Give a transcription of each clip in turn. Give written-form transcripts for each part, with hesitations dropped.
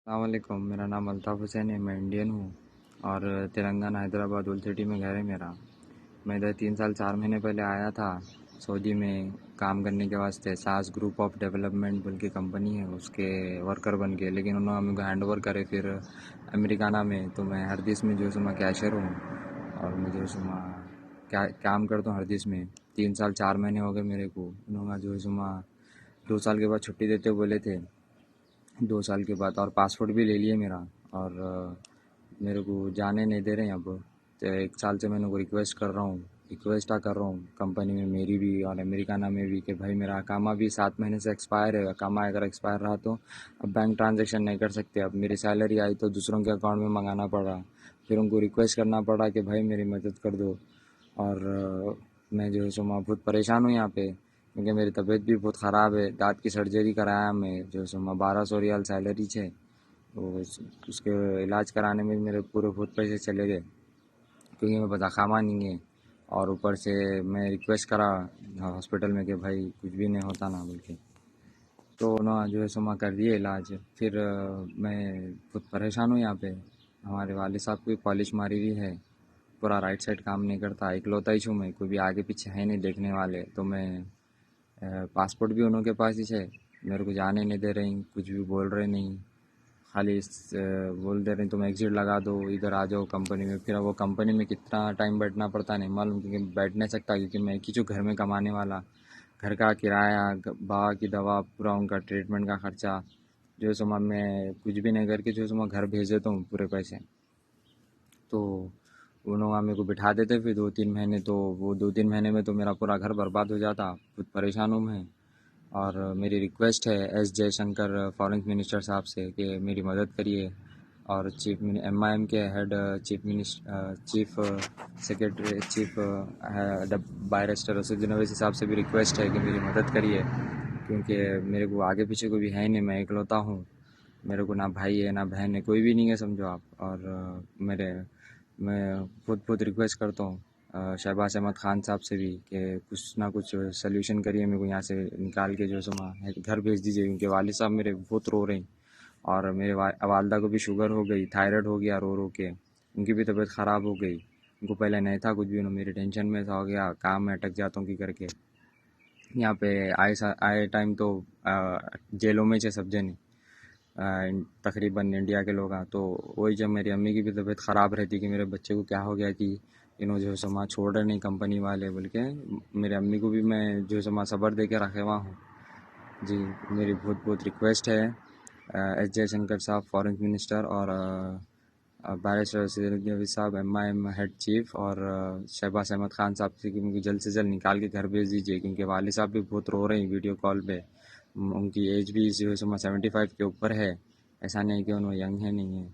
अस्सलामुअलैकुम। मेरा नाम अल्ताफ़ हुसैन है। मैं इंडियन हूँ और तेलंगाना हैदराबाद ओल्ड सिटी में घर है मेरा। मैं इधर 3 साल 4 महीने पहले आया था सऊदी में काम करने के वास्ते। सास ग्रुप ऑफ डेवलपमेंट बोल के कंपनी है, उसके वर्कर बन के, लेकिन उन्होंने मेरे को हैंड ओवर करे फिर अमेरिकाना में। तो मैं हरदिस में जो है सो मैं कैशियर हूँ और मैं जो है सो मैं क्या काम करता हूँ हरदिस में। 3 साल 4 महीने हो गए मेरे को। उन्होंने जो है सो मैं 2 साल के बाद छुट्टी देते बोले थे, 2 साल के बाद, और पासपोर्ट भी ले लिए मेरा। और मेरे को जाने नहीं दे रहे हैं अब। तो 1 साल से मैं उनको रिक्वेस्ट कर रहा हूँ कंपनी में मेरी भी और अमेरिकाना में भी कि भाई मेरा अकामा भी 7 महीने से एक्सपायर है। अकामा अगर एक्सपायर रहा तो अब बैंक ट्रांजेक्शन नहीं कर सकते। अब मेरी सैलरी आई तो दूसरों के अकाउंट में मंगाना पड़ा, फिर उनको रिक्वेस्ट करना पड़ा कि भाई मेरी मदद कर दो। और मैं जो है सो मैं बहुत परेशान हूँ यहाँ पे, क्योंकि मेरी तबीयत भी बहुत ख़राब है। दांत की सर्जरी कराया मैं, जो सो मैं 1200 रियाल सैलरी छे। तो उसके इलाज कराने में मेरे पूरे बहुत पैसे चले गए, क्योंकि मेरे पास अकामा नहीं है। और ऊपर से मैं रिक्वेस्ट करा हॉस्पिटल में कि भाई कुछ भी नहीं होता ना बोल के, तो ना जो है सो मैं कर दिए इलाज। फिर मैं बहुत परेशान हूँ यहाँ पे। हमारे वाले साहब को पॉलिश मारी हुई है, पूरा राइट साइड काम नहीं करता। इकलौता ही छूँ मैं, कोई भी आगे पीछे है नहीं देखने वाले। तो मैं पासपोर्ट भी उन्हों के पास ही है, मेरे को जाने नहीं दे रही, कुछ भी बोल रहे नहीं। खाली बोल दे रहे तुम एग्जिट लगा दो, इधर आ जाओ कंपनी में। फिर वो कंपनी में कितना टाइम बैठना पड़ता नहीं मालूम, क्योंकि बैठ नहीं सकता, क्योंकि मैं एक ही जो घर में कमाने वाला। घर का किराया, बाबा की दवा, पूरा उनका ट्रीटमेंट का खर्चा, जो सो मैं कुछ भी नहीं करके जो सो मैं घर भेज देता हूँ पूरे पैसे। तो उन्होंने मेरे को बिठा देते फिर 2-3 महीने। तो वो 2-3 महीने में तो मेरा पूरा घर बर्बाद हो जाता। बहुत परेशान हूँ मैं। और मेरी रिक्वेस्ट है एस जयशंकर फॉरेन मिनिस्टर साहब से कि मेरी मदद करिए। और चीफ MIM के head chief secretary chief barrister Asaduddin Owaisi साहब से भी रिक्वेस्ट है कि मेरी मदद करिए, क्योंकि मेरे को आगे पीछे कोई भी है नहीं, मैं इकलौता हूँ। मेरे को ना भाई है ना बहन है, कोई भी नहीं है समझो आप। और मैं बहुत बहुत रिक्वेस्ट करता हूँ शहबाज अहमद ख़ान साहब से भी कि कुछ ना कुछ सल्यूशन करिए, मेरे को यहाँ से निकाल के जो सो घर भेज दीजिए, क्योंकि वालिद साहब मेरे बहुत रो रहे हैं। और मेरे वालदा को भी शुगर हो गई, थायराइड हो गया रो रो के, उनकी भी तबीयत ख़राब हो गई। उनको पहले नहीं था कुछ भी, उन्होंने मेरी टेंशन में ऐसा हो गया, काम में अटक जाता हूँ कि करके। यहाँ पे आए टाइम तो जेलों में से सब जने तकरीबन इंडिया के लोग हैं। तो वही जब मेरी अम्मी की भी तबीयत ख़राब रहती कि मेरे बच्चे को क्या हो गया कि इन्हों जो है समा छोड़ रहे नहीं कंपनी वाले बोल के, मेरे अम्मी को भी मैं जो है समा सब्र दे के रखे हुआ हूँ। जी, मेरी बहुत बहुत रिक्वेस्ट है एस जयशंकर साहब फॉरेन मिनिस्टर और बैरिस्टर सिद्दीकी साहब MIM हेड चीफ और शहबाज अहमद ख़ान साहब से कि मुझे जल्द से जल्द निकाल के घर भेज दीजिए, क्योंकि वाले साहब भी बहुत रो रहे हैं वीडियो कॉल पे। उनकी एज भी जो है समा 75 के ऊपर है, ऐसा नहीं कि उन्होंने यंग है नहीं है।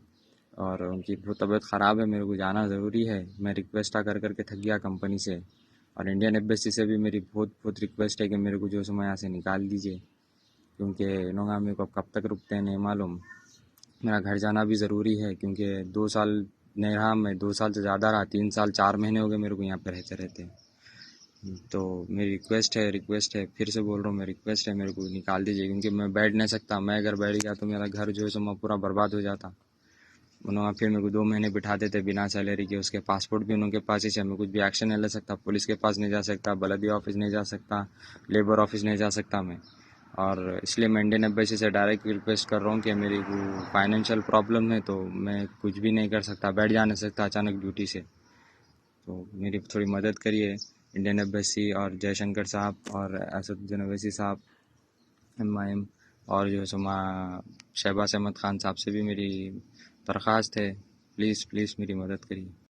और उनकी बहुत तबीयत ख़राब है, मेरे को जाना ज़रूरी है। मैं रिक्वेस्ट कर करके थक गया कंपनी से, और इंडियन एम्बेसी से भी मेरी बहुत बहुत रिक्वेस्ट है कि मेरे को जो है सो मैं यहाँ से निकाल दीजिए, क्योंकि इन्होंने मेरे को कब तक रुकते हैं नहीं मालूम। मेरा घर जाना भी ज़रूरी है, क्योंकि 2 साल नहीं रहा मैं, 2 साल से ज़्यादा रहा, 3 साल 4 महीने हो गए मेरे को यहाँ पे रहते रहते। तो मेरी रिक्वेस्ट है, फिर से बोल रहा हूँ, मैं रिक्वेस्ट है, मेरे को निकाल दीजिए, क्योंकि मैं बैठ नहीं सकता। मैं अगर बैठ गया तो मेरा घर जो है सो मैं पूरा बर्बाद हो जाता। उन्होंने फिर मेरे को 2 महीने बिठा देते बिना सैलरी के। उसके पासपोर्ट भी उनके पास ही है, मैं कुछ भी एक्शन नहीं ले सकता, पुलिस के पास नहीं जा सकता, बलदिया ऑफिस नहीं जा सकता, लेबर ऑफिस नहीं जा सकता मैं। और इसलिए मैं इंडियन एम्बेसी से डायरेक्ट रिक्वेस्ट कर रहा हूँ कि मेरी को फाइनेंशियल प्रॉब्लम है, तो मैं कुछ भी नहीं कर सकता, बैठ जा नहीं सकता अचानक ड्यूटी से। तो मेरी थोड़ी मदद करिए इंडियन एम्बेसी और जयशंकर साहब और असदुद्दीन अवैसी साहब MIM, और जो है सो शहबाज अहमद ख़ान साहब से भी मेरी दरख्वास्त है, प्लीज़ प्लीज़ मेरी मदद करिए।